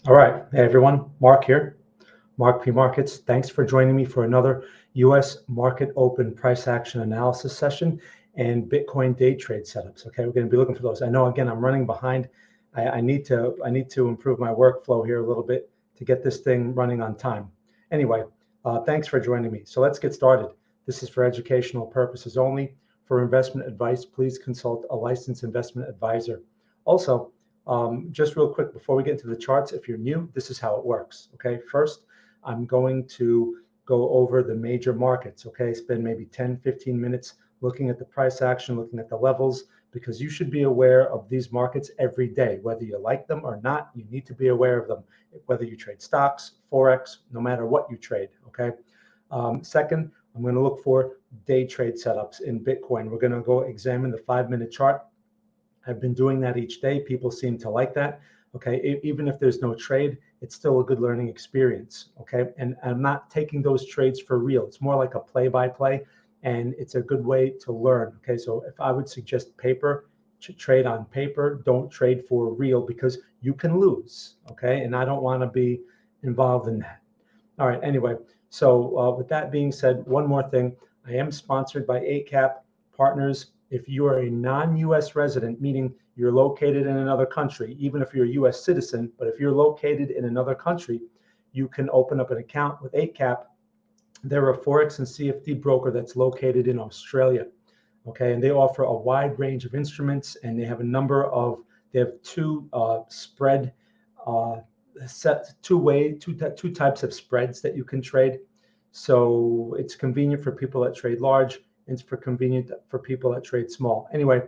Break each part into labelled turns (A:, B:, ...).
A: All right. Hey, everyone. Mark here, Mark P Markets. Thanks for joining me for another US market open price action analysis session and Bitcoin day trade setups. Okay, we're going to be looking for those. I know, again, I'm running behind. I need to improve my workflow here a little bit to get this thing running on time. Anyway, thanks for joining me. So let's get started. This is for educational purposes only. For investment advice, please consult a licensed investment advisor. Also, just real quick before we get into the charts, if you're new, this is how it works. Okay, first, I'm going to go over the major markets. Okay, spend maybe 10, 15 minutes looking at the price action, looking at the levels, because you should be aware of these markets every day. Whether you like them or not, you need to be aware of them. Whether you trade stocks, Forex, no matter what you trade. Okay. Second, I'm going to look for day trade setups in Bitcoin. We're going to go examine the 5-minute chart. I've been doing that each day. People seem to like that. Okay, even if there's no trade, it's still a good learning experience. Okay, and I'm not taking those trades for real. It's more like a play-by-play, and it's a good way to learn. Okay, so if I would suggest paper, trade on paper. Don't trade for real because you can lose. Okay, and I don't want to be involved in that. All right. Anyway, so with that being said, one more thing. I am sponsored by ACAP Partners. If you are a non-US resident, meaning you're located in another country, even if you're a US citizen, but if you're located in another country, you can open up an account with ACAP. They're a Forex and CFD broker that's located in Australia. Okay, and they offer a wide range of instruments, and they have they have two spread set two types of spreads that you can trade. So it's convenient for people that trade large, and it's convenient for people that trade small. Anyway,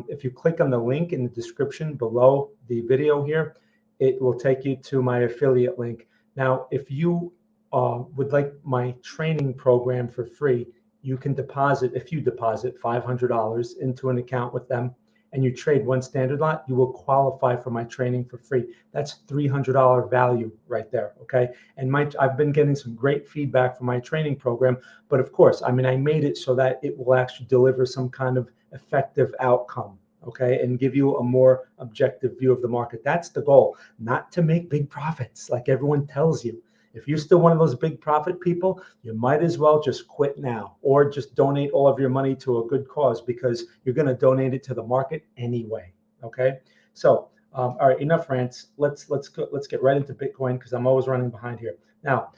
A: if you click on the link in the description below the video here, it will take you to my affiliate link. Now, if you would like my training program for free, you can deposit, if you deposit $500 into an account with them and you trade one standard lot, you will qualify for my training for free. That's $300 value right there. Okay. And I've been getting some great feedback from my training program, but of course, I mean, I made it so that it will actually deliver some kind of effective outcome. Okay. And give you a more objective view of the market. That's the goal, not to make big profits like everyone tells you. If you're still one of those big profit people, you might as well just quit now or just donate all of your money to a good cause because you're going to donate it to the market anyway. Okay. So, all right, enough rants. Let's get right into Bitcoin because I'm always running behind here. Now,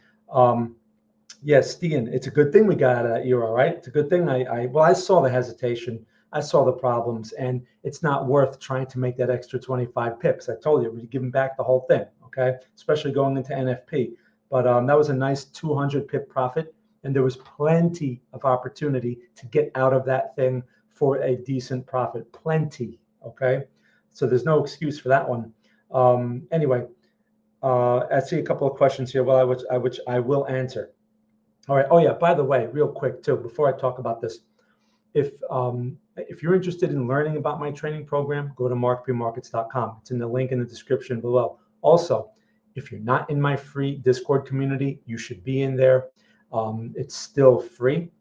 A: yes, Stian, it's a good thing we got out of that era, right? It's a good thing. I saw the hesitation. I saw the problems, and it's not worth trying to make that extra 25 pips. I told you, we're giving back the whole thing, okay? Especially going into NFP. But that was a nice 200 pip profit, and there was plenty of opportunity to get out of that thing for a decent profit. Plenty, okay? So there's no excuse for that one. Anyway, I see a couple of questions here. Well, which I will answer. All right. Oh yeah. By the way, real quick too, before I talk about this, if you're interested in learning about my training program, go to markpremarkets.com. It's in the link in the description below. Also, if you're not in my free Discord community, you should be in there. It's still free,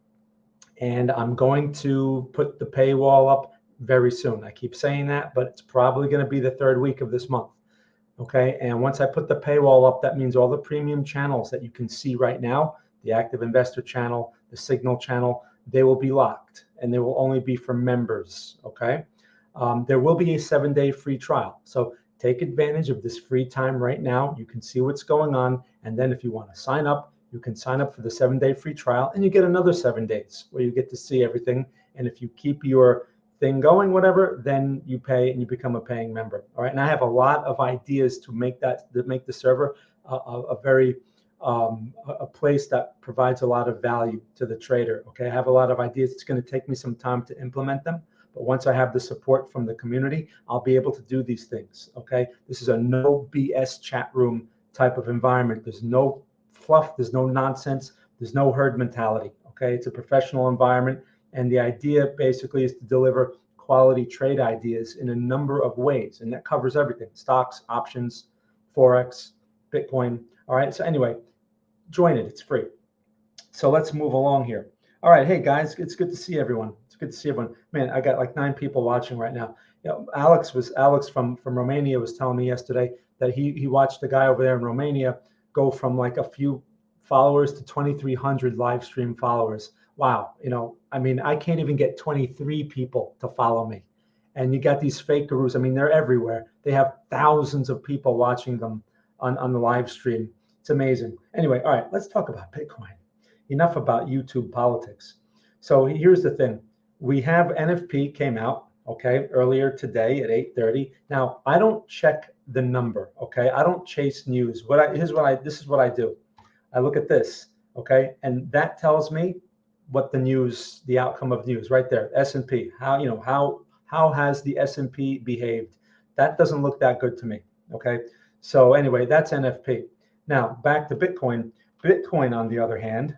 A: and I'm going to put the paywall up very soon. I keep saying that, but it's probably going to be the third week of this month. Okay, and once I put the paywall up, that means all the premium channels that you can see right now, the active investor channel, the signal channel, they will be locked and they will only be for members. Okay, there will be a 7-day free trial. So take advantage of this free time right now. You can see what's going on. And then if you want to sign up, you can sign up for the 7-day free trial and you get another 7 days where you get to see everything. And if you keep your thing going, whatever, then you pay and you become a paying member. All right. And I have a lot of ideas to make the server a very a place that provides a lot of value to the trader. Okay. I have a lot of ideas. It's going to take me some time to implement them. But once I have the support from the community, I'll be able to do these things. Okay. This is a no BS chat room type of environment. There's no fluff. There's no nonsense. There's no herd mentality. Okay. It's a professional environment. And the idea basically is to deliver quality trade ideas in a number of ways. And that covers everything: stocks, options, Forex, Bitcoin. All right. So anyway, join it. It's free. So let's move along here. All right. Hey, guys, it's good to see everyone. It's good to see everyone. Man, I got like 9 people watching right now. You know, Alex from Romania was telling me yesterday that he watched the guy over there in Romania go from like a few followers to 2,300 live stream followers. Wow. I mean, I can't even get 23 people to follow me. And you got these fake gurus. I mean, they're everywhere. They have thousands of people watching them on the live stream. It's amazing. Anyway, all right, let's talk about Bitcoin. Enough about YouTube politics. So here's the thing. We have NFP came out, okay, earlier today at 8:30. Now, I don't check the number, okay? I don't chase news. This is what I do. I look at this, okay? And that tells me what the outcome of news right there. S&P, how has the S&P behaved? That doesn't look that good to me, okay? So anyway, that's NFP. Now, back to Bitcoin. Bitcoin, on the other hand,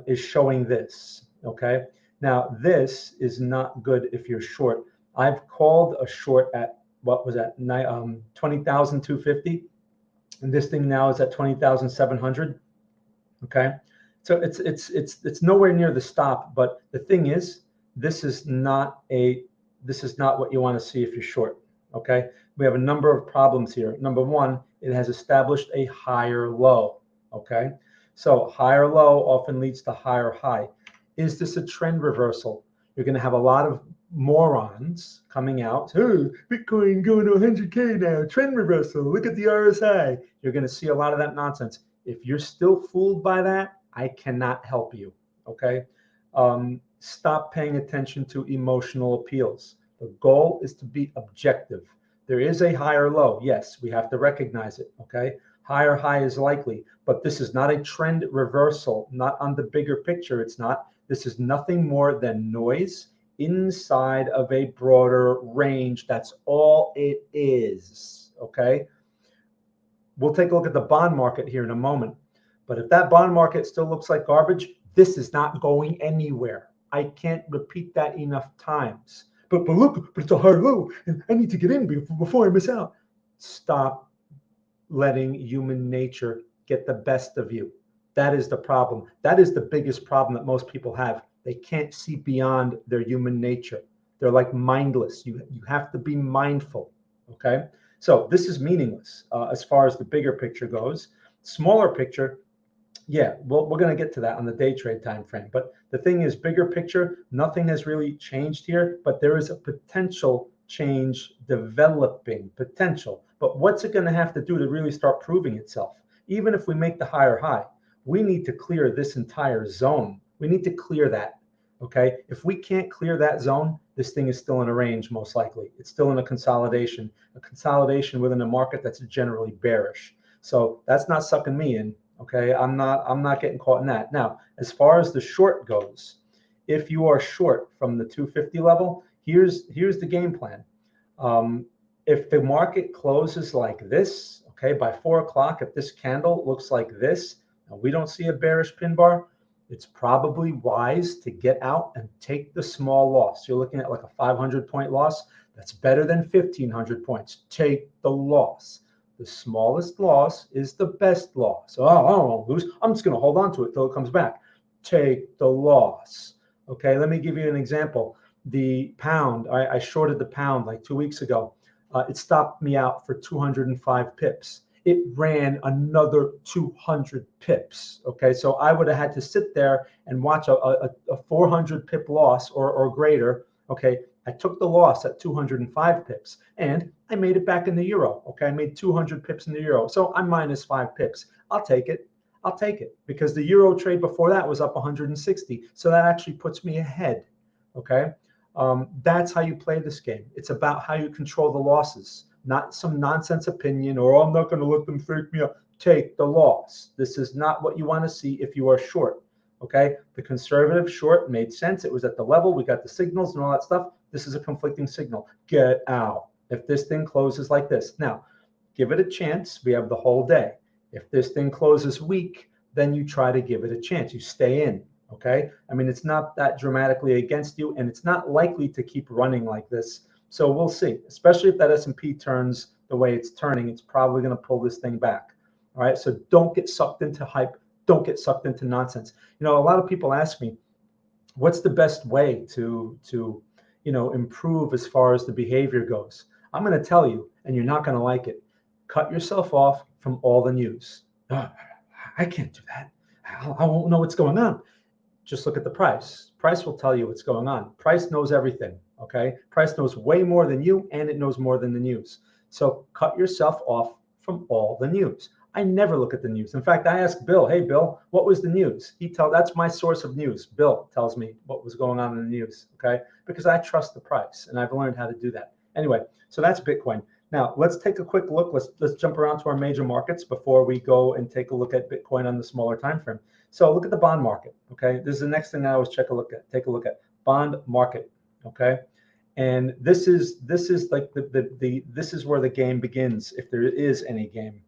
A: is showing this, okay? Now, this is not good if you're short. I've called a short at, what was that, 20,250, and this thing now is at 20,700, okay? So it's nowhere near the stop, but the thing is, this is not what you want to see if you're short, okay? We have a number of problems here. Number one, it has established a higher low, okay? So higher low often leads to higher high. Is this a trend reversal? You're going to have a lot of morons coming out. Oh, Bitcoin going to 100K now, trend reversal. Look at the RSI. You're going to see a lot of that nonsense. If you're still fooled by that, I cannot help you, okay? Stop paying attention to emotional appeals. The goal is to be objective. There is a higher low. Yes, we have to recognize it, okay? Higher high is likely, but this is not a trend reversal, not on the bigger picture. It's not. This is nothing more than noise inside of a broader range. That's all it is, okay? We'll take a look at the bond market here in a moment. But if that bond market still looks like garbage, this is not going anywhere. I can't repeat that enough times. But it's a higher low, and I need to get in before I miss out. Stop letting human nature get the best of you. That is the problem. That is the biggest problem that most people have. They can't see beyond their human nature. They're like mindless. You have to be mindful, okay? So this is meaningless as far as the bigger picture goes. Smaller picture, yeah, well, we're going to get to that on the day trade time frame. But the thing is, bigger picture, nothing has really changed here, but there is a potential change developing, potential. But what's it going to have to do to really start proving itself? Even if we make the higher high, we need to clear this entire zone. We need to clear that, okay? If we can't clear that zone, this thing is still in a range, most likely. It's still in a consolidation within a market that's generally bearish. So that's not sucking me in. Okay, I'm not getting caught in that. Now, as far as the short goes, if you are short from the 250 level, here's the game plan. If the market closes like this, okay, by 4 o'clock, if this candle looks like this, and we don't see a bearish pin bar, it's probably wise to get out and take the small loss. You're looking at like a 500-point loss. That's better than 1,500 points. Take the loss. The smallest loss is the best loss. Oh, I don't want to lose. I'm just going to hold on to it till it comes back. Take the loss. Okay, let me give you an example. The pound, I shorted the pound like 2 weeks ago. It stopped me out for 205 pips. It ran another 200 pips. Okay, so I would have had to sit there and watch a 400 pip loss or greater. Okay, I took the loss at 205 pips and I made it back in the euro. Okay, I made 200 pips in the euro. So I'm minus 5 pips. I'll take it. I'll take it because the euro trade before that was up 160. So that actually puts me ahead. Okay, that's how you play this game. It's about how you control the losses, not some nonsense opinion or I'm not going to let them fake me up. Take the loss. This is not what you want to see if you are short. Okay, the conservative short made sense. It was at the level. We got the signals and all that stuff. This is a conflicting signal. Get out. If this thing closes like this. Now, give it a chance. We have the whole day. If this thing closes weak, then you try to give it a chance. You stay in. Okay, I mean, it's not that dramatically against you, and it's not likely to keep running like this. So we'll see, especially if that S&P turns the way it's turning, it's probably going to pull this thing back. All right, so don't get sucked into hype. Don't get sucked into nonsense. You know, a lot of people ask me, what's the best way to improve as far as the behavior goes? I'm going to tell you, and you're not going to like it. Cut yourself off from all the news. "Oh, I can't do that. I won't know what's going on." Just look at the price. Price will tell you what's going on. Price knows everything, okay? Price knows way more than you, and it knows more than the news. So cut yourself off from all the news. I never look at the news. In fact, I ask Bill, "Hey, Bill, what was the news?" That's my source of news. Bill tells me what was going on in the news, okay? Because I trust the price, and I've learned how to do that. Anyway, so that's Bitcoin. Now, let's take a quick look. Let's jump around to our major markets before we go and take a look at Bitcoin on the smaller time frame. So look at the bond market. Okay, this is the next thing I always take a look at bond market. Okay, and this is like this is where the game begins, if there is any game.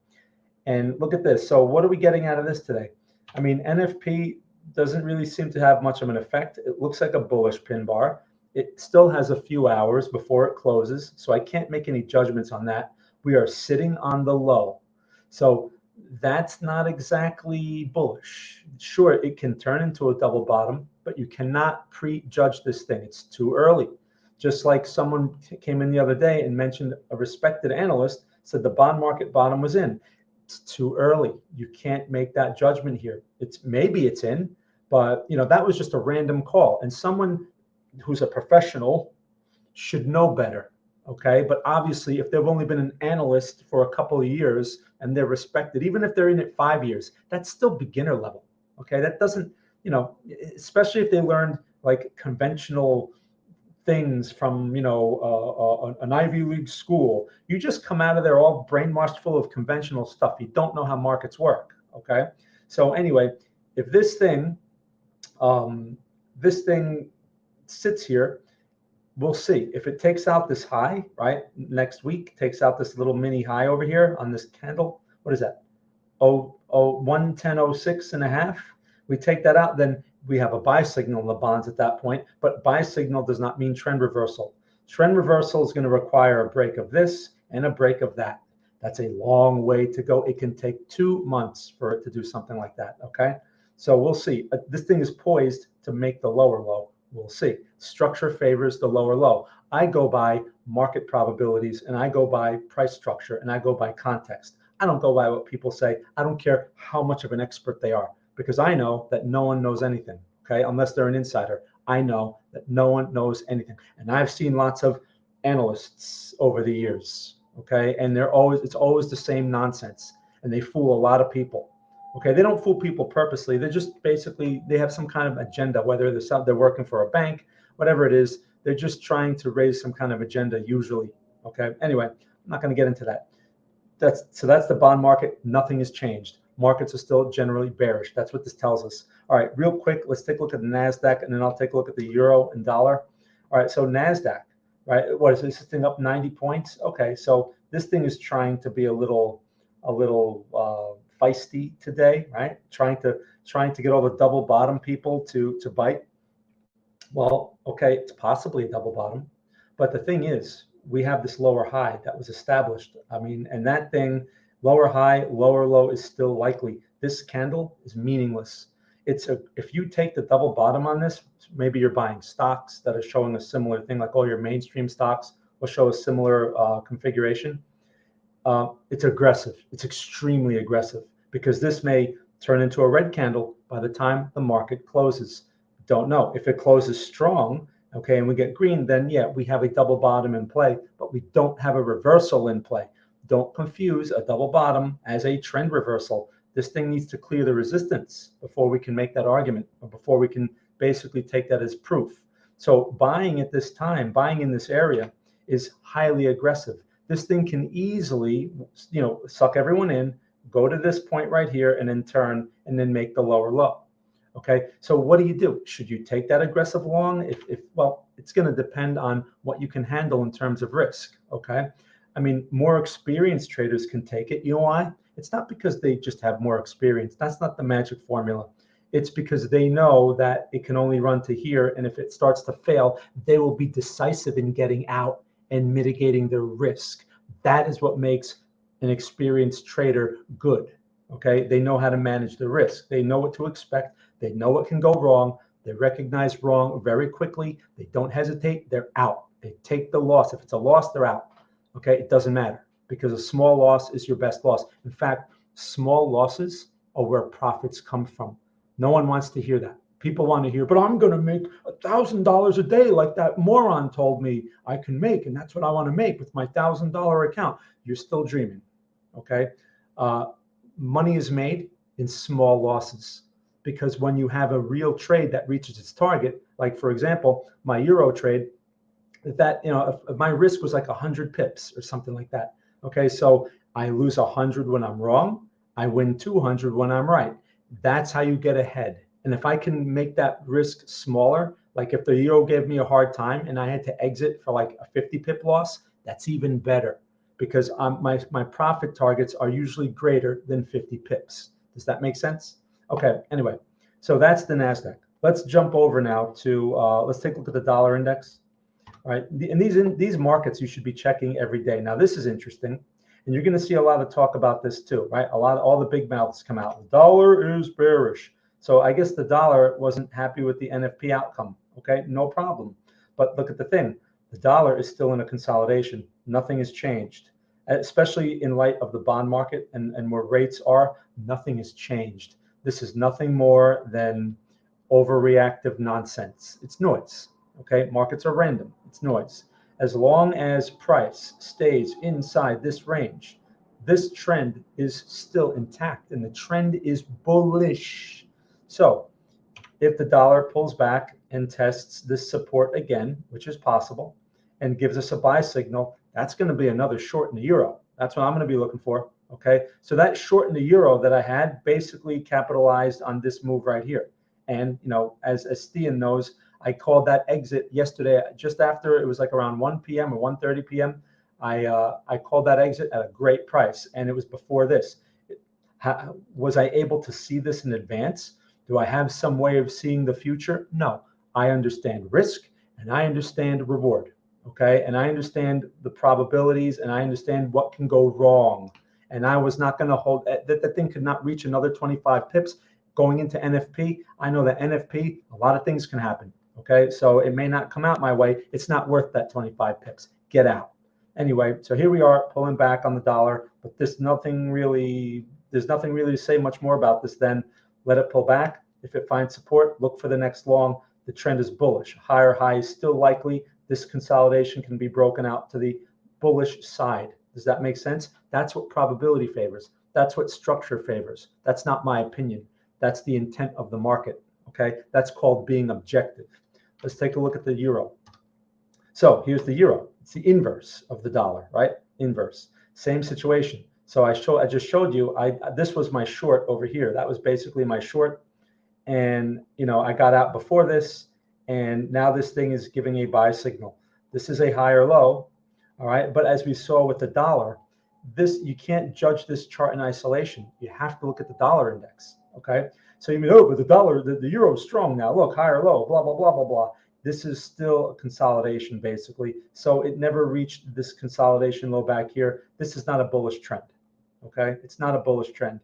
A: And look at this. So what are we getting out of this today? I mean, NFP doesn't really seem to have much of an effect. It looks like a bullish pin bar. It still has a few hours before it closes, so I can't make any judgments on that. We are sitting on the low. So that's not exactly bullish. Sure, it can turn into a double bottom, but you cannot prejudge this thing. It's too early. Just like someone came in the other day and mentioned, a respected analyst said the bond market bottom was in. It's too early. You can't make that judgment here. Maybe it's in, but that was just a random call, and someone who's a professional should know better. Okay, but obviously, if they've only been an analyst for a couple of years and they're respected, even if they're in it 5 years, that's still beginner level. Okay, that doesn't, especially if they learned like conventional things from an Ivy League school. You just come out of there all brainwashed full of conventional stuff. You don't know how markets work. Okay, so anyway, if this thing sits here, we'll see if it takes out this high, right? Next week takes out this little mini high over here on this candle. What is that? 110.06 and a half. We take that out, then we have a buy signal in the bonds at that point. But buy signal does not mean trend reversal. Trend reversal is going to require a break of this and a break of that. That's a long way to go. It can take 2 months for it to do something like that. Okay, so we'll see. This thing is poised to make the lower low. We'll see. Structure favors the lower low. I go by market probabilities, and I go by price structure, and I go by context. I don't go by what people say. I don't care how much of an expert they are, because I know that no one knows anything, okay? Unless they're an insider. I know that no one knows anything. And I've seen lots of analysts over the years, okay? And it's always the same nonsense, and they fool a lot of people. Okay, they don't fool people purposely. They're just basically, they have some kind of agenda, whether they're working for a bank, whatever it is. They're just trying to raise some kind of agenda usually. Okay, anyway, I'm not going to get into that. That's the bond market. Nothing has changed. Markets are still generally bearish. That's what this tells us. All right, real quick, let's take a look at the NASDAQ, and then I'll take a look at the euro and dollar. All right, so NASDAQ, right? What is this thing up 90 points? Okay, so this thing is trying to be a little feisty today, right? Trying to get all the double bottom people to bite. Well, okay, it's possibly a double bottom, but the thing is, we have this lower high that was established. I mean, and that thing, lower high, lower low, is still likely. This candle is meaningless. If you take the double bottom on this, maybe you're buying stocks that are showing a similar thing, like all your mainstream stocks will show a similar configuration. It's aggressive. It's extremely aggressive, because this may turn into a red candle by the time the market closes. Don't know. If it closes strong, okay, and we get green, then yeah, we have a double bottom in play, but we don't have a reversal in play. Don't confuse a double bottom as a trend reversal. This thing needs to clear the resistance before we can make that argument, or before we can basically take that as proof. So buying at this time, buying in this area, is highly aggressive. This thing can easily, suck everyone in, go to this point right here, and then turn, and then make the lower low. Okay, so what do? Should you take that aggressive long? Well, it's going to depend on what you can handle in terms of risk. Okay, I mean, more experienced traders can take it. You know why? It's not because they just have more experience. That's not the magic formula. It's because they know that it can only run to here, and if it starts to fail, they will be decisive in getting out and mitigating their risk. That is what makes an experienced trader good. Okay, they know how to manage the risk. They know what to expect. They know what can go wrong. They recognize wrong very quickly. They don't hesitate. They're out. They take the loss. If it's a loss, they're out. Okay, it doesn't matter. because a small loss is your best loss. In fact, small losses are where profits come from. No one wants to hear that. People want to hear, but I'm going to make $1,000 a day like that moron told me I can make, and that's what I want to make with my $1,000 account. You're still dreaming, okay? Money is made in small losses, because when you have a real trade that reaches its target, like for example, my euro trade, that if my risk was like 100 pips or something like that. Okay, so I lose 100 when I'm wrong, I win 200 when I'm right. That's how you get ahead. And if I can make that risk smaller, like if the euro gave me a hard time and I had to exit for like a 50 pip loss, that's even better, because my profit targets are usually greater than 50 pips. Does that make sense? Okay, anyway, so that's the NASDAQ. Let's jump over now to, let's take a look at the dollar index. All right, in these markets you should be checking every day. Now this is interesting, and you're going to see a lot of talk about this too, right? All the big mouths come out. The dollar is bearish. So I guess the dollar wasn't happy with the NFP outcome. Okay, no problem. But look at the thing. The dollar is still in a consolidation. Nothing has changed, especially in light of the bond market and where rates are. Nothing has changed. This is nothing more than overreactive nonsense. It's noise. Okay, markets are random. It's noise. As long as price stays inside this range, this trend is still intact, and the trend is bullish. So if the dollar pulls back and tests this support again, which is possible, and gives us a buy signal, that's going to be another short in the euro. That's what I'm going to be looking for. Okay, so that short in the euro that I had basically capitalized on this move right here. And as Stian knows, I called that exit yesterday just after it was like around 1 p.m. or 1:30 p.m. I called that exit at a great price, and it was before this. Was I able to see this in advance? Do I have some way of seeing the future? No. I understand risk and I understand reward. Okay, and I understand the probabilities and I understand what can go wrong. And I was not going to hold that. The thing could not reach another 25 pips going into NFP. I know that NFP, a lot of things can happen. Okay, so it may not come out my way. It's not worth that 25 pips. Get out. Anyway, so here we are pulling back on the dollar, but there's nothing really to say much more about this than let it pull back. If it finds support, look for the next long. The trend is bullish. Higher high is still likely. This consolidation can be broken out to the bullish side. Does that make sense? That's what probability favors. That's what structure favors. That's not my opinion. That's the intent of the market. Okay, that's called being objective. Let's take a look at the euro. So here's the euro. It's the inverse of the dollar, right? Inverse. Same situation. So I just showed you. This was my short over here. That was basically my short, and I got out before this, and now this thing is giving a buy signal. This is a higher low, all right. But as we saw with the dollar, you can't judge this chart in isolation. You have to look at the dollar index. Okay. So you mean, oh, but the dollar, the euro is strong now. Look, higher low, blah, blah, blah, blah, blah. This is still a consolidation, basically. So it never reached this consolidation low back here. This is not a bullish trend. Okay. It's not a bullish trend,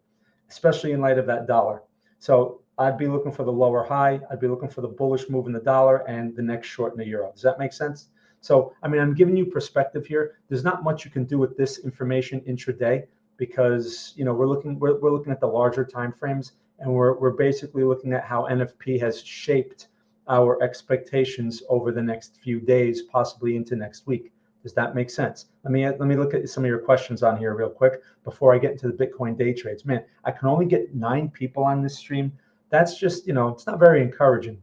A: especially in light of that dollar. So I'd be looking for the lower high. I'd be looking for the bullish move in the dollar and the next short in the euro. Does that make sense? So, I mean, I'm giving you perspective here. There's not much you can do with this information intraday, because we're looking at the larger time frames, and we're basically looking at how NFP has shaped our expectations over the next few days, possibly into next week. Does that make sense? Let me look at some of your questions on here real quick before I get into the Bitcoin day trades. Man, I can only get 9 people on this stream. That's just, it's not very encouraging.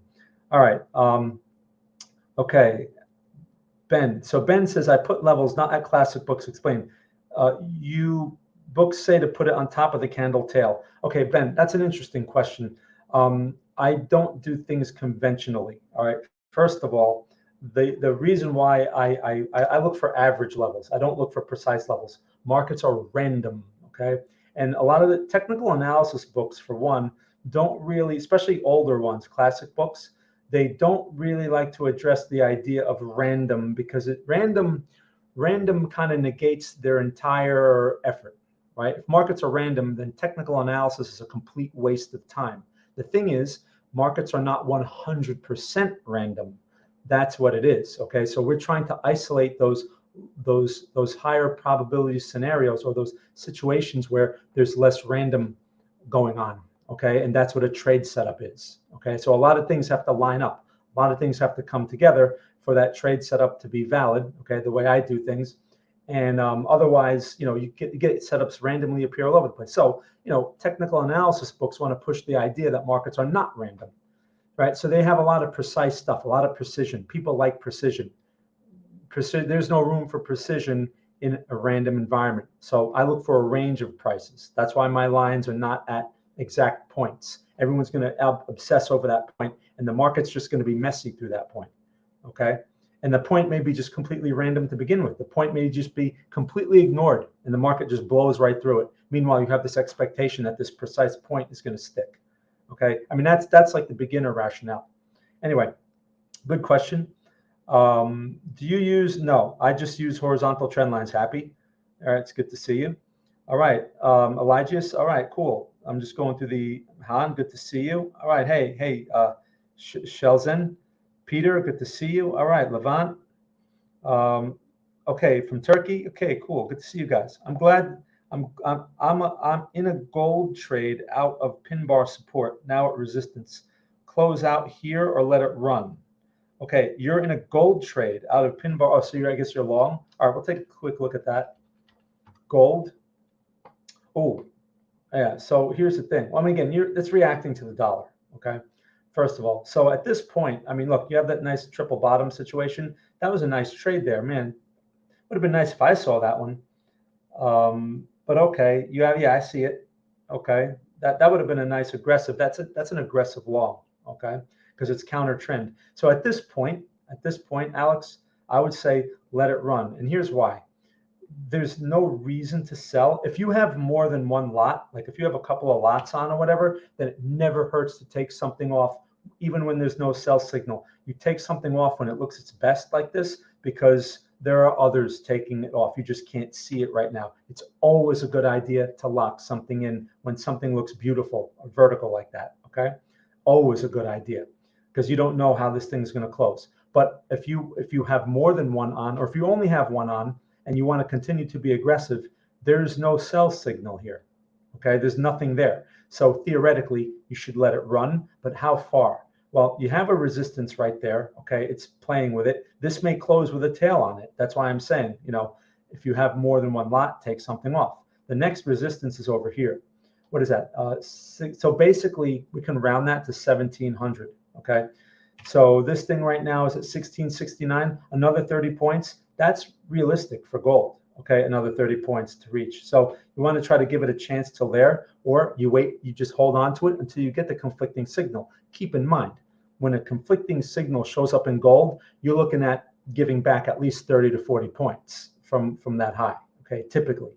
A: All right. Okay. Ben. So Ben says, I put levels not at classic books explained. You books say to put it on top of the candle tail. Okay, Ben, that's an interesting question. I don't do things conventionally. All right. First of all, the reason why I look for average levels. I don't look for precise levels. Markets are random. Okay. And a lot of the technical analysis books, for one, don't really, especially older ones, classic books, they don't really like to address the idea of random, because random kind of negates their entire effort, right? If markets are random, then technical analysis is a complete waste of time. The thing is, markets are not 100% random. That's what it is, okay? So we're trying to isolate those those higher probability scenarios, or those situations where there's less random going on. Okay, and that's what a trade setup is. Okay, so a lot of things have to line up. A lot of things have to come together for that trade setup to be valid. Okay, the way I do things. And otherwise, you get setups randomly appear all over the place. So, technical analysis books want to push the idea that markets are not random, right? So they have a lot of precise stuff, a lot of precision. People like precision. There's no room for precision in a random environment. So I look for a range of prices. That's why my lines are not at exact points. Everyone's going to obsess over that point, and the market's just going to be messy through that point. Okay. And the point may be just completely random to begin with. The point may just be completely ignored, and the market just blows right through it. Meanwhile, you have this expectation that this precise point is going to stick. Okay. I mean, that's like the beginner rationale. Anyway, good question. Do you use? No, I just use horizontal trend lines. Happy. All right. It's good to see you. All right. Eligius. All right. Cool. I'm just going through the Han. Good to see you. All right. Hey, Shelzen. Peter, good to see you. All right, Levant. Okay, from Turkey. Okay, cool. Good to see you guys. I'm glad. I'm in a gold trade out of pin bar support, now at resistance. Close out here or let it run. Okay, you're in a gold trade out of pin bar. Oh, so I guess you're long. All right, we'll take a quick look at that. Gold. Oh, yeah. So here's the thing. Well, I mean, again, it's reacting to the dollar. Okay. First of all, so at this point, I mean, look, you have that nice triple bottom situation. That was a nice trade there, man. Would have been nice if I saw that one. But okay, yeah, I see it. Okay, that would have been a nice aggressive. That's an aggressive long. Okay, because it's counter trend. So at this point, Alex, I would say let it run. And here's why. There's no reason to sell. If you have more than one lot, like if you have a couple of lots on or whatever, then it never hurts to take something off, even when there's no sell signal. You take something off when it looks its best like this, because there are others taking it off. You just can't see it right now. It's always a good idea to lock something in when something looks beautiful or vertical like that. Okay, always a good idea, because you don't know how this thing's going to close. But if you have more than one on, or if you only have one on, and you want to continue to be aggressive, there's no sell signal here. Okay, there's nothing there. So theoretically, you should let it run, but how far? Well, you have a resistance right there. Okay, it's playing with it. This may close with a tail on it. That's why I'm saying, if you have more than one lot, take something off. The next resistance is over here. What is that? So basically, we can round that to 1700. Okay, so this thing right now is at 1669. Another 30 points. That's realistic for gold. Okay, another 30 points to reach. So you want to try to give it a chance till there, or you wait, you just hold on to it until you get the conflicting signal. Keep in mind, when a conflicting signal shows up in gold, you're looking at giving back at least 30 to 40 points from that high. Okay, typically.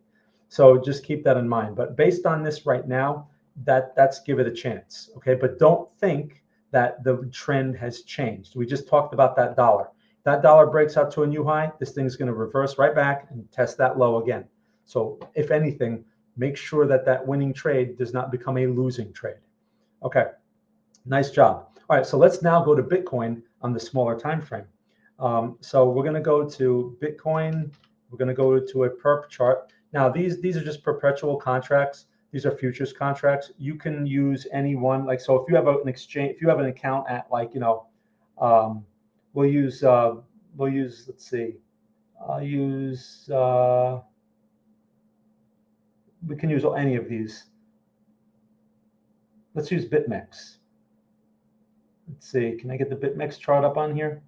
A: So just keep that in mind. But based on this right now, that's give it a chance. Okay, but don't think that the trend has changed. We just talked about that dollar. That dollar breaks out to a new high, this thing's going to reverse right back and test that low again. So if anything, make sure that winning trade does not become a losing trade. Okay, nice job. All right, so let's now go to Bitcoin on the smaller time frame. So we're going to go to Bitcoin. We're going to go to a perp chart. Now these are just perpetual contracts. These are futures contracts. You can use any one. Like, so if you have an exchange, if you have an account at we'll use, let's see, we can use any of these. Let's use BitMEX. Let's see, can I get the BitMEX chart up on here?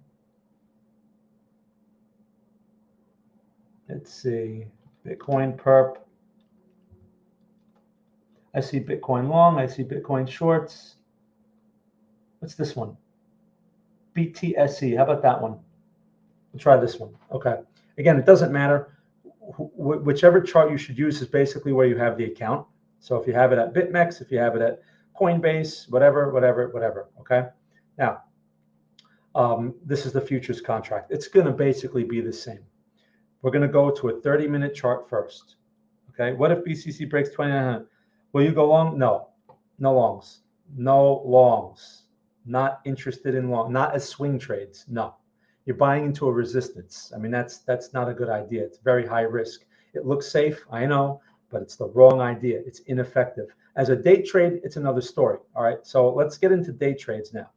A: Let's see, Bitcoin perp. I see Bitcoin long, I see Bitcoin shorts. What's this one? BTSE, how about that one? We'll try this one. Okay. Again, it doesn't matter. Whichever chart you should use is basically where you have the account. So if you have it at BitMEX, if you have it at Coinbase, whatever. Okay. Now, this is the futures contract. It's going to basically be the same. We're going to go to a 30-minute chart first. Okay. What if BCC breaks 2900? Will you go long? No. No longs. No longs. Not interested in long. Not as swing trades. No. you're buying into a resistance. I mean, that's not a good idea. It's very high risk. It looks safe, I know, but it's the wrong idea. It's ineffective. As a day trade, it's another story. All right, so let's get into day trades now.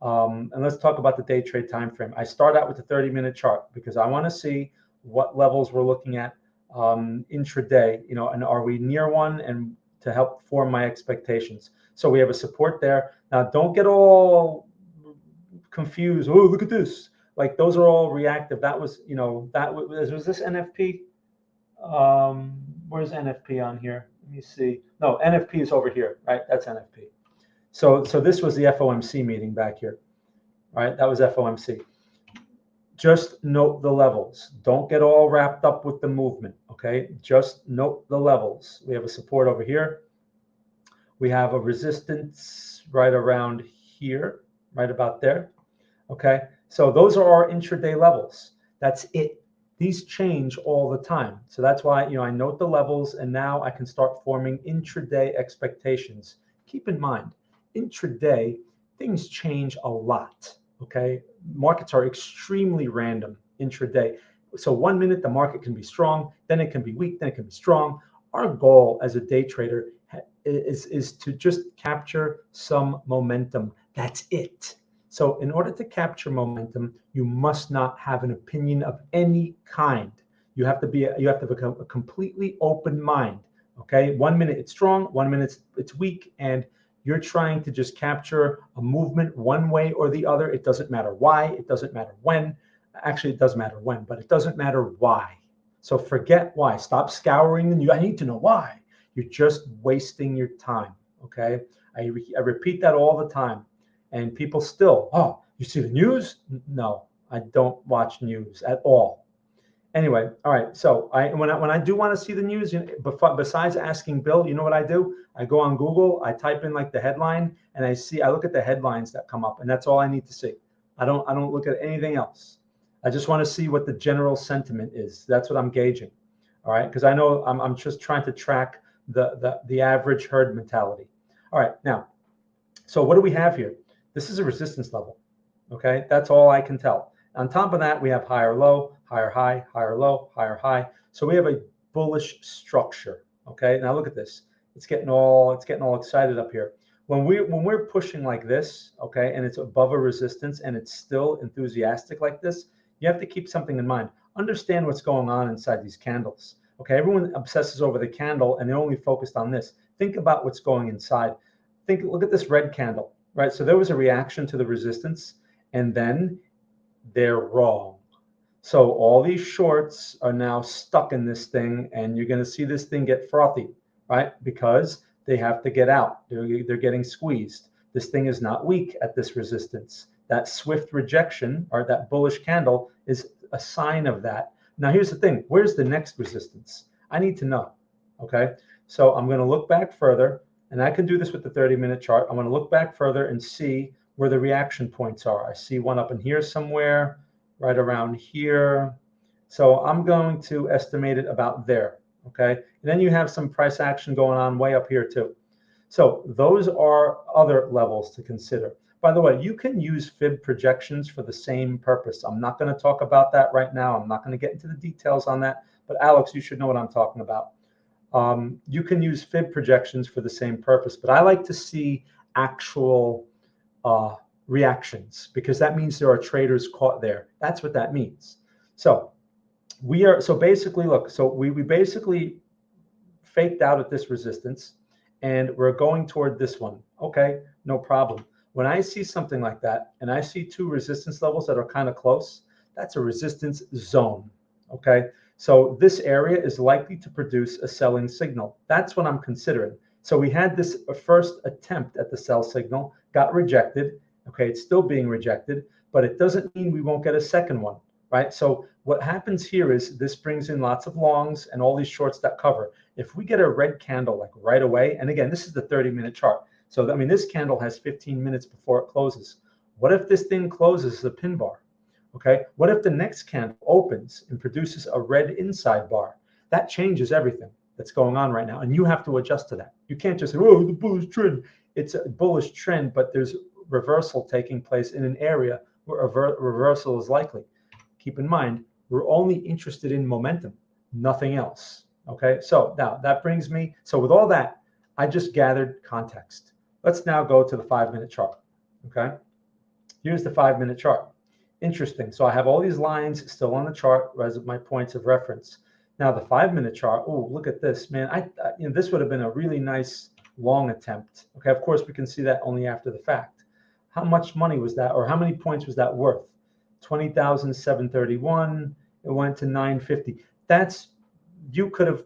A: And let's talk about the day trade time frame. I start out with the 30-minute chart because I want to see what levels we're looking at intraday, and are we near one, and to help form my expectations. So we have a support there. Now, don't get all confused. Oh, look at this. Like, those are all reactive. That was, was this NFP? Where's NFP on here? Let me see. No, NFP is over here, right? That's NFP. So this was the FOMC meeting back here, right? That was FOMC. Just note the levels. Don't get all wrapped up with the movement, okay? Just note the levels. We have a support over here. We have a resistance right around here, right about there, okay? So those are our intraday levels. That's it. These change all the time. So that's why, I note the levels, and now I can start forming intraday expectations. Keep in mind, intraday, things change a lot, okay? Markets are extremely random intraday. So 1 minute the market can be strong, then it can be weak, then it can be strong. Our goal as a day trader is to just capture some momentum. That's it. So in order to capture momentum, you must not have an opinion of any kind. You have to become a completely open mind. Okay, 1 minute it's strong, 1 minute it's weak, and you're trying to just capture a movement one way or the other. It doesn't matter why, it doesn't matter when. Actually, it does matter when, but it doesn't matter why. So forget why. Stop scouring the news. I need to know why. You're just wasting your time. Okay, I repeat that all the time, and people still, oh, you see the news? No, I don't watch news at all. Anyway, all right. So when I do want to see the news, besides asking Bill, you know what I do? I go on Google, I type in like the headline, and I look at the headlines that come up, and that's all I need to see. I don't look at anything else. I just want to see what the general sentiment is. That's what I'm gauging. All right, because I know I'm just trying to track the average herd mentality. All right, now, so what do we have here? This is a resistance level. Okay, that's all I can tell. On top of that, we have higher low, higher high, higher low, higher high. So we have a bullish structure. Okay, now look at this. It's getting all excited up here. When we're pushing like this, okay, and it's above a resistance and it's still enthusiastic like this, you have to keep something in mind. Understand what's going on inside these candles. Okay, everyone obsesses over the candle and they're only focused on this. Think about what's going inside. Look at this red candle, right? So there was a reaction to the resistance, and then they're wrong. So all these shorts are now stuck in this thing, and you're going to see this thing get frothy, right? Because they have to get out. They're getting squeezed. This thing is not weak at this resistance. That swift rejection, or that bullish candle, is a sign of that. Now here's the thing. Where's the next resistance? I need to know, okay? So I'm going to look back further, and I can do this with the 30-minute chart. I'm going to look back further and see where the reaction points are. I see one up in here somewhere, right around here. So I'm going to estimate it about there, okay? And then you have some price action going on way up here too. So those are other levels to consider. By the way, you can use fib projections for the same purpose. I'm not going to talk about that right now. I'm not going to get into the details on that, but Alex, you should know what I'm talking about. You can use fib projections for the same purpose, but I like to see actual reactions, because that means there are traders caught there. That's what that means. So basically, look, so we basically faked out at this resistance, and we're going toward this one. Okay, no problem. When I see something like that, and I see two resistance levels that are kind of close, that's a resistance zone. Okay, so this area is likely to produce a selling signal. That's what I'm considering. So we had this first attempt at the sell signal, got rejected. Okay, it's still being rejected, but it doesn't mean we won't get a second one, right? So what happens here is this brings in lots of longs and all these shorts that cover. If we get a red candle like right away, and again, this is the 30-minute chart. So, I mean, this candle has 15 minutes before it closes. What if this thing closes as a pin bar? Okay, what if the next candle opens and produces a red inside bar? That changes everything that's going on right now, and you have to adjust to that. You can't just say, oh, the bullish trend. It's a bullish trend, but there's reversal taking place in an area where a reversal is likely. Keep in mind, we're only interested in momentum, nothing else. Okay, so now that brings me, so with all that, I just gathered context. Let's now go to the 5-minute chart. Okay, here's the 5-minute chart. Interesting. So I have all these lines still on the chart as my points of reference. Now the 5-minute chart. Oh, look at this, man. This would have been a really nice long attempt. Okay, of course we can see that only after the fact. How much money was that, or how many points was that worth? 20,731. It went to 950. You could have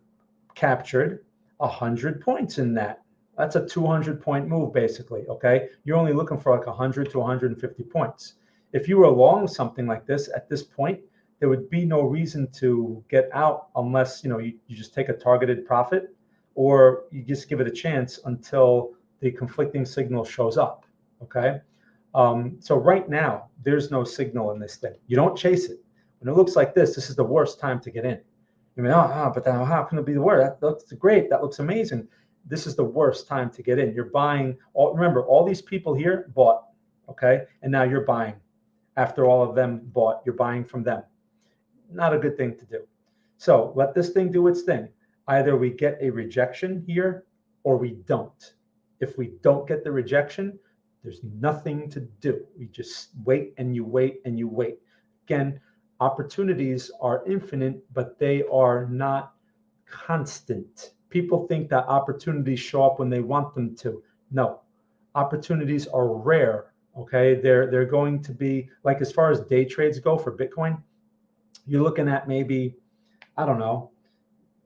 A: captured 100 points in that. That's a 200-point move, basically. Okay, you're only looking for like 100 to 150 points. If you were long something like this at this point, there would be no reason to get out unless you just take a targeted profit, or you just give it a chance until the conflicting signal shows up. Okay, so right now there's no signal in this thing. You don't chase it. When it looks like this is the worst time to get in. You mean, but then how can it be the worst? That looks great. That looks amazing. This is the worst time to get in. You're buying. Remember, all these people here bought. Okay, and now you're buying. After all of them bought, you're buying from them. Not a good thing to do. So let this thing do its thing. Either we get a rejection here or we don't. If we don't get the rejection, there's nothing to do. We just wait and you wait and you wait. Again, opportunities are infinite, but they are not constant. People think that opportunities show up when they want them to. No, opportunities are rare. Okay, they're going to be like, as far as day trades go for Bitcoin, you're looking at maybe, I don't know,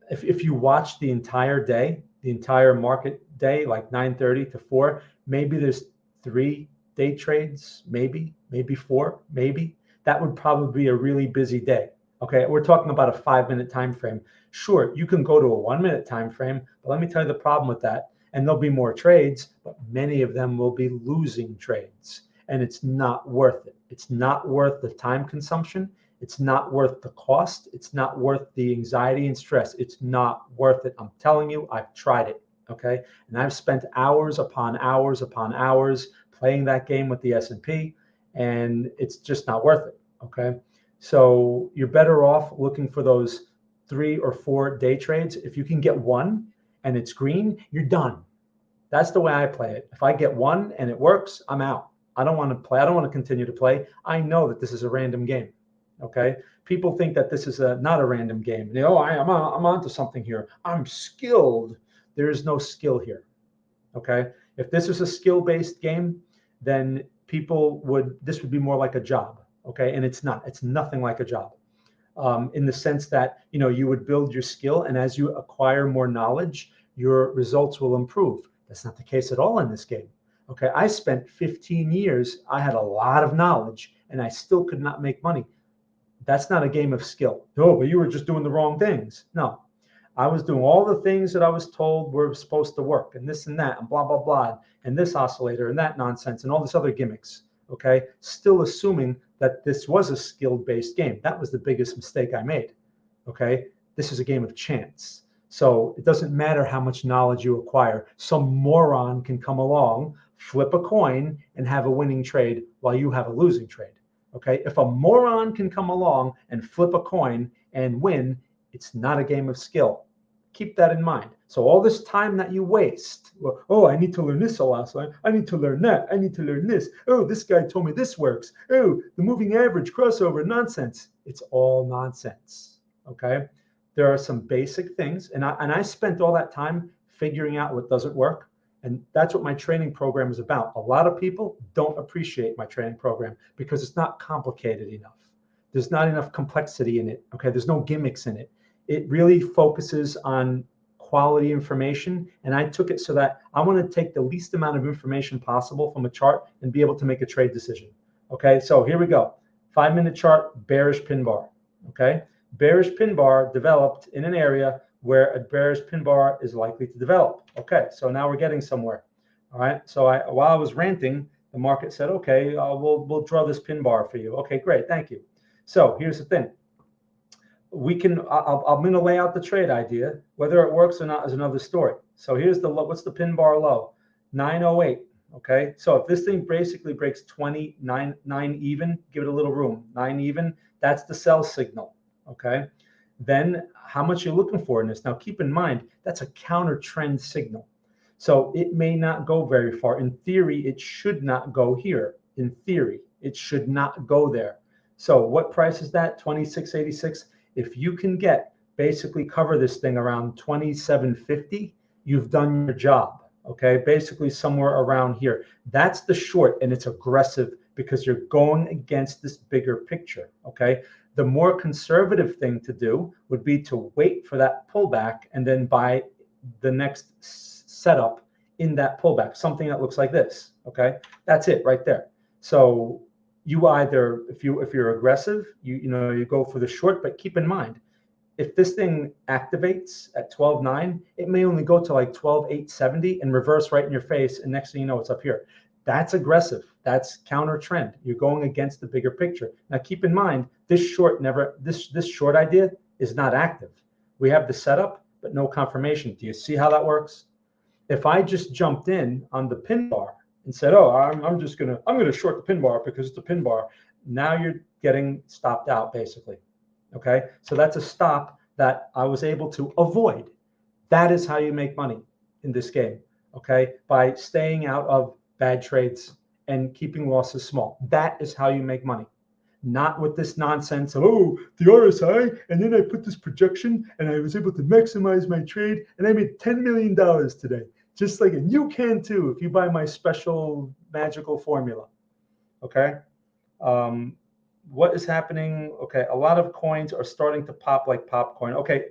A: if you watch the entire day, the entire market day, like 9:30 to 4, maybe there's 3 day trades, maybe 4, maybe. That would probably be a really busy day. Okay, we're talking about a 5-minute time frame. Sure, you can go to a 1-minute time frame, but let me tell you the problem with that. And there'll be more trades, but many of them will be losing trades. And it's not worth it. It's not worth the time consumption. It's not worth the cost. It's not worth the anxiety and stress. It's not worth it. I'm telling you, I've tried it. Okay. And I've spent hours upon hours upon hours playing that game with the S&P, and it's just not worth it. Okay. So you're better off looking for those 3 or 4 day trades. If you can get one and it's green, you're done. That's the way I play it. If I get one and it works, I'm out. I don't want to play. I don't want to continue to play. I know that this is a random game. Okay. People think that this is not a random game. I'm onto something here. I'm skilled. There is no skill here. Okay. If this was a skill-based game, then this would be more like a job. Okay. And it's not. It's nothing like a job. In the sense that, you would build your skill, and as you acquire more knowledge, your results will improve. That's not the case at all in this game. Okay, I spent 15 years, I had a lot of knowledge, and I still could not make money. That's not a game of skill. Oh, but you were just doing the wrong things. No, I was doing all the things that I was told were supposed to work, and this and that, and blah, blah, blah, and this oscillator and that nonsense and all this other gimmicks. Okay, still assuming that this was a skill-based game. That was the biggest mistake I made. Okay, this is a game of chance. So it doesn't matter how much knowledge you acquire. Some moron can come along, flip a coin, and have a winning trade while you have a losing trade. Okay, if a moron can come along and flip a coin and win, it's not a game of skill. Keep that in mind. So all this time that you waste, I need to learn this last line. I need to learn that. I need to learn this. Oh, this guy told me this works. Oh, the moving average crossover nonsense. It's all nonsense. Okay. There are some basic things, and I spent all that time figuring out what doesn't work. And that's what my training program is about. A lot of people don't appreciate my training program because it's not complicated enough. There's not enough complexity in it. Okay. There's no gimmicks in it. It really focuses on quality information. And I took it so that I want to take the least amount of information possible from a chart and be able to make a trade decision. Okay. So here we go. 5-minute chart, bearish pin bar. Okay. Bearish pin bar developed in an area where a bearish pin bar is likely to develop. Okay, so now we're getting somewhere. All right, so while I was ranting, the market said, okay, we'll draw this pin bar for you. Okay, great, thank you. So here's the thing. I'm going to lay out the trade idea. Whether it works or not is another story. So here's what's the pin bar low? 908. Okay, so if this thing basically breaks 29 9 even, give it a little room, 9 even, that's the sell signal. Okay, then how much you're looking for in this. Now keep in mind that's a counter trend signal, so it may not go very far. In theory, it should not go here. In theory, it should not go there. So what price is that? 26.86. If you can get basically cover this thing around 27.50, you've done your job. Okay, basically somewhere around here. That's the short, and it's aggressive because you're going against this bigger picture. Okay, the more conservative thing to do would be to wait for that pullback and then buy the next setup in that pullback, something that looks like this. Okay, that's it right there. So you either, if you're aggressive, you go for the short, but keep in mind, if this thing activates at 12.9, it may only go to like 12.870 and reverse right in your face, and next thing you know, it's up here. That's aggressive. That's counter trend. You're going against the bigger picture. Now keep in mind, this short idea is not active. We have the setup, but no confirmation. Do you see how that works? If I just jumped in on the pin bar and said, "Oh, I'm gonna short the pin bar because it's a pin bar," now you're getting stopped out basically. Okay, so that's a stop that I was able to avoid. That is how you make money in this game. Okay, by staying out of bad trades and keeping losses small. That is how you make money. Not with this nonsense of, oh, the RSI, and then I put this projection and I was able to maximize my trade and I made $10 million today. Just like, and you can too if you buy my special magical formula. Okay. What is happening? Okay, a lot of coins are starting to pop like popcorn. Okay,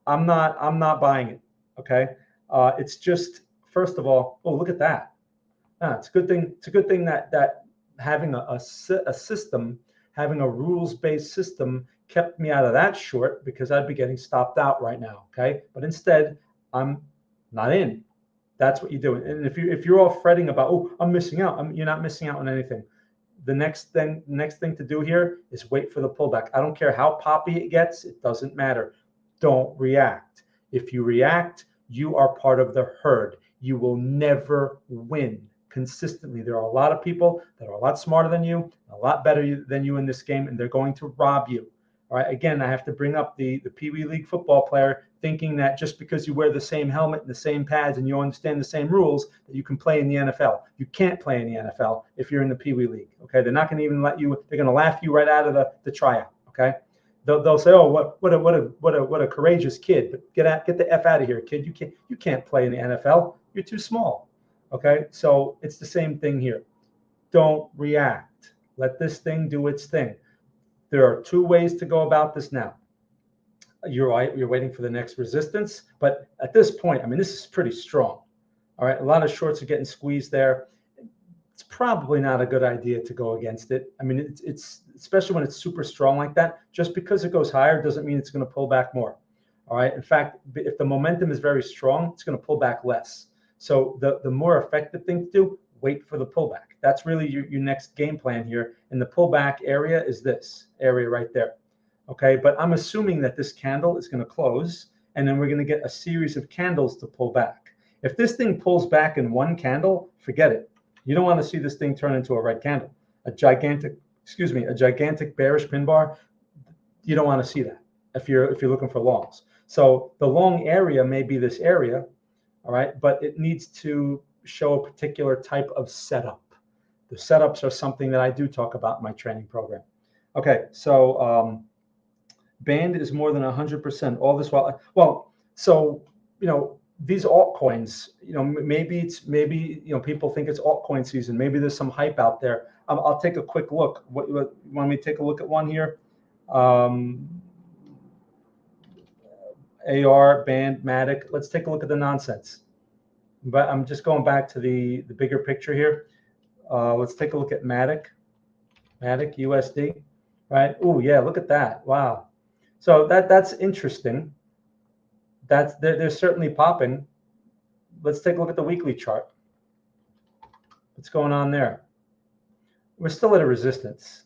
A: I'm not buying it. Okay, it's just, first of all, oh, look at that. It's a good thing. It's a good thing that having a system, having a rules-based system kept me out of that short, because I'd be getting stopped out right now. Okay, but instead I'm not in. That's what you do. And if you're all fretting about, oh, I'm missing out, you're not missing out on anything. The next thing to do here is wait for the pullback. I don't care how poppy it gets. It doesn't matter. Don't react. If you react, you are part of the herd. You will never win consistently. There are a lot of people that are a lot smarter than you, a lot better than you in this game, and they're going to rob you. All right. Again, I have to bring up the Pee Wee League football player thinking that just because you wear the same helmet and the same pads and you understand the same rules, that you can play in the NFL. You can't play in the NFL if you're in the Pee Wee League. Okay. They're not going to even let you. They're going to laugh you right out of the tryout. Okay. They'll say, oh, what a courageous kid, but get the F out of here, kid. You can't play in the NFL. You're too small. Okay. So it's the same thing here. Don't react. Let this thing do its thing. There are two ways to go about this now. You're waiting for the next resistance, but at this point, I mean, this is pretty strong. All right, a lot of shorts are getting squeezed there. It's probably not a good idea to go against it. I mean, it's especially when it's super strong like that. Just because it goes higher doesn't mean it's going to pull back more. All right. In fact, if the momentum is very strong, it's going to pull back less. So the more effective thing to do, wait for the pullback. That's really your next game plan here. And the pullback area is this area right there. Okay, but I'm assuming that this candle is going to close, and then we're going to get a series of candles to pull back. If this thing pulls back in one candle, forget it. You don't want to see this thing turn into a red candle, a gigantic bearish pin bar. You don't want to see that if you're looking for longs. So the long area may be this area, all right, but it needs to show a particular type of setup. The setups are something that I do talk about in my training program. Okay, so band is more than 100%. All this while, well, so these altcoins, maybe people think it's altcoin season. Maybe there's some hype out there. I'll take a quick look. What want me to take a look at one here? AR, band, Matic. Let's take a look at the nonsense. But I'm just going back to the bigger picture here. Let's take a look at Matic USD, right? Oh yeah, look at that. Wow. So that's interesting. They're certainly popping. Let's take a look at the weekly chart. What's going on there? We're still at a resistance.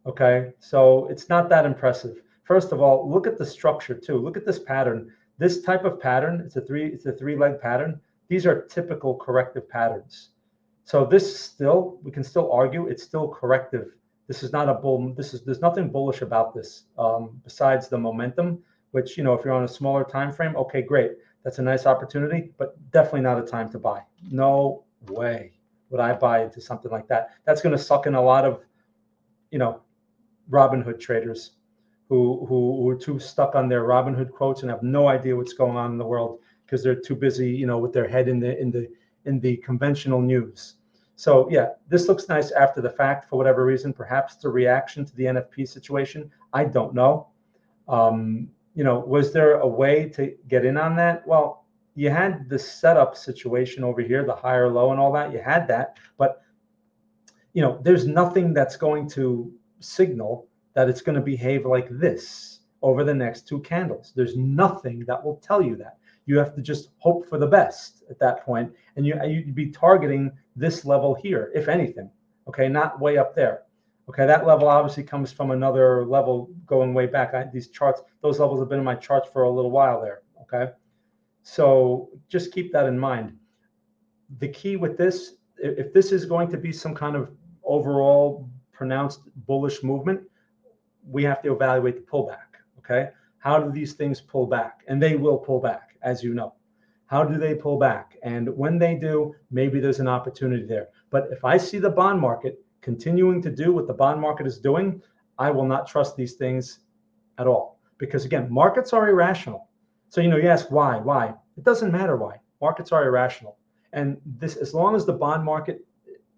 A: Okay, so it's not that impressive. First of all, look at the structure too. Look at this pattern. This type of pattern, it's a three leg pattern. These are typical corrective patterns. So this still, we can still argue it's still corrective. This is not a bull. There's nothing bullish about this besides the momentum, which, if you're on a smaller time frame, okay, great. That's a nice opportunity, but definitely not a time to buy. No way would I buy into something like that. That's going to suck in a lot of, Robinhood traders who are too stuck on their Robinhood quotes and have no idea what's going on in the world because they're too busy, with their head in the conventional news. So yeah, this looks nice after the fact for whatever reason. Perhaps the reaction to the NFP situation. I don't know. Was there a way to get in on that? Well, you had the setup situation over here, the higher low and all that. You had that, but there's nothing that's going to signal that it's going to behave like this over the next two candles. There's nothing that will tell you that. You have to just hope for the best at that point, and you'd be targeting this level here, if anything. Okay, not way up there. Okay, that level obviously comes from another level going way back. These charts, those levels have been in my charts for a little while there. Okay, so just keep that in mind. The key with this, if this is going to be some kind of overall pronounced bullish movement, we have to evaluate the pullback. Okay, how do these things pull back? And they will pull back, as you know. How do they pull back? And when they do, maybe there's an opportunity there. But if I see the bond market continuing to do what the bond market is doing, I will not trust these things at all. Because again, markets are irrational. So, you ask why? Why? It doesn't matter why. Markets are irrational. And this, as long as the bond market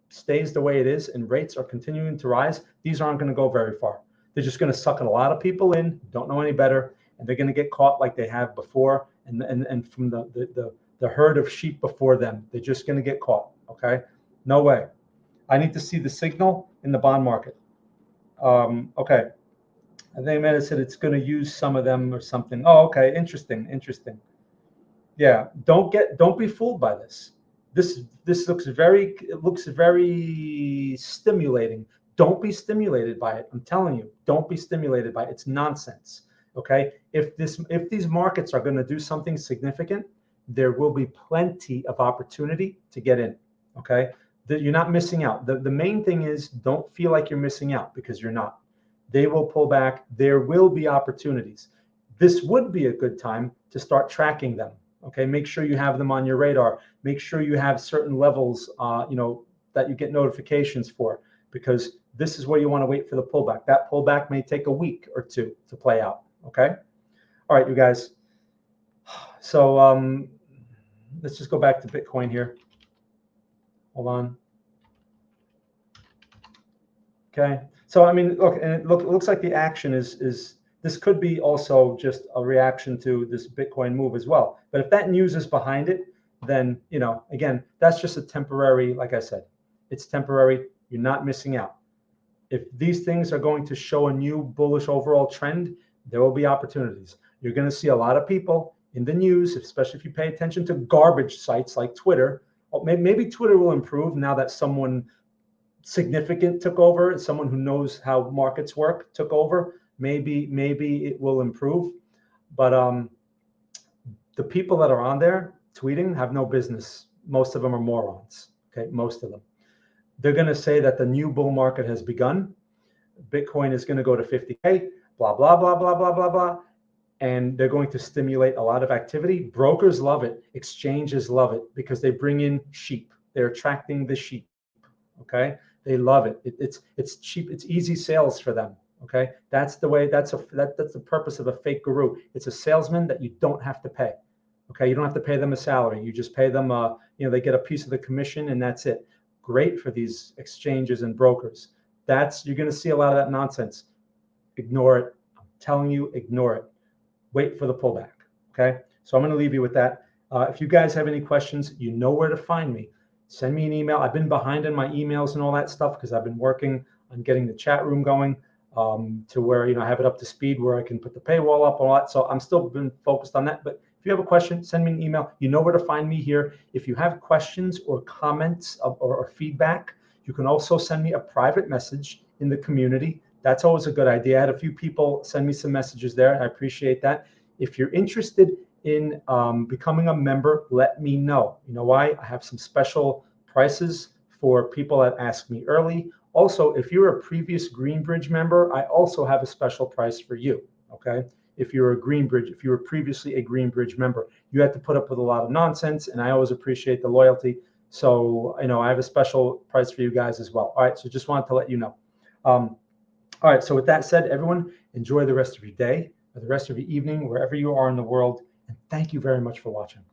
A: stays the way it is and rates are continuing to rise, these aren't going to go very far. They're just going to suck a lot of people in, don't know any better, and they're going to get caught like they have before. And from the herd of sheep before them, they're just going to get caught. Okay, no way. I need to see the signal in the bond market. Okay, I think Amanda said it's going to use some of them or something. Oh, okay, interesting. Yeah, don't be fooled by this. This looks very stimulating. Don't be stimulated by it. I'm telling you, don't be stimulated by it. It's nonsense. Okay, if these markets are going to do something significant, there will be plenty of opportunity to get in. Okay, you're not missing out. The main thing is don't feel like you're missing out, because you're not. They will pull back. There will be opportunities. This would be a good time to start tracking them. Okay, make sure you have them on your radar. Make sure you have certain levels, that you get notifications for, because this is where you want to wait for the pullback. That pullback may take a week or two to play out. Okay. All right, you guys. So let's just go back to Bitcoin here. Hold on. Okay. So I mean, look, and it looks like the action is this could be also just a reaction to this Bitcoin move as well. But if that news is behind it, then, again, that's just a temporary, like I said, it's temporary. You're not missing out. If these things are going to show a new bullish overall trend, there will be opportunities. You're going to see a lot of people in the news, especially if you pay attention to garbage sites like Twitter. Maybe Twitter will improve now that someone significant took over, and someone who knows how markets work took over. Maybe it will improve, but the people that are on there tweeting have no business. Most of them are morons. Okay, most of them. They're going to say that the new bull market has begun. Bitcoin is going to go to 50K, blah, blah, blah, blah, blah, blah, blah. And they're going to stimulate a lot of activity. Brokers love it. Exchanges love it because they bring in sheep. They're attracting the sheep. Okay, they love it. It's cheap. It's easy sales for them. Okay, that's the way. That's the purpose of a fake guru. It's a salesman that you don't have to pay. Okay, you don't have to pay them a salary. You just pay them. They get a piece of the commission, and that's it. Great for these exchanges and brokers. You're going to see a lot of that nonsense. Ignore it. I'm telling you, ignore it. Wait for the pullback. Okay, so I'm going to leave you with that. If you guys have any questions, you know where to find me. Send me an email. I've been behind in my emails and all that stuff because I've been working on getting the chat room going to where, I have it up to speed where I can put the paywall up and all that. So I'm still been focused on that. But if you have a question, send me an email. You know where to find me here. If you have questions or comments or feedback, you can also send me a private message in the community. That's always a good idea. I had a few people send me some messages there. I appreciate that. If you're interested in becoming a member, let me know. You know why? I have some special prices for people that ask me early. Also, if you're a previous Greenbridge member, I also have a special price for you, okay? If you were previously a Greenbridge member, you had to put up with a lot of nonsense, and I always appreciate the loyalty. So, I have a special price for you guys as well. All right, so just wanted to let you know. All right, so with that said, everyone, enjoy the rest of your day or the rest of your evening, wherever you are in the world, and thank you very much for watching.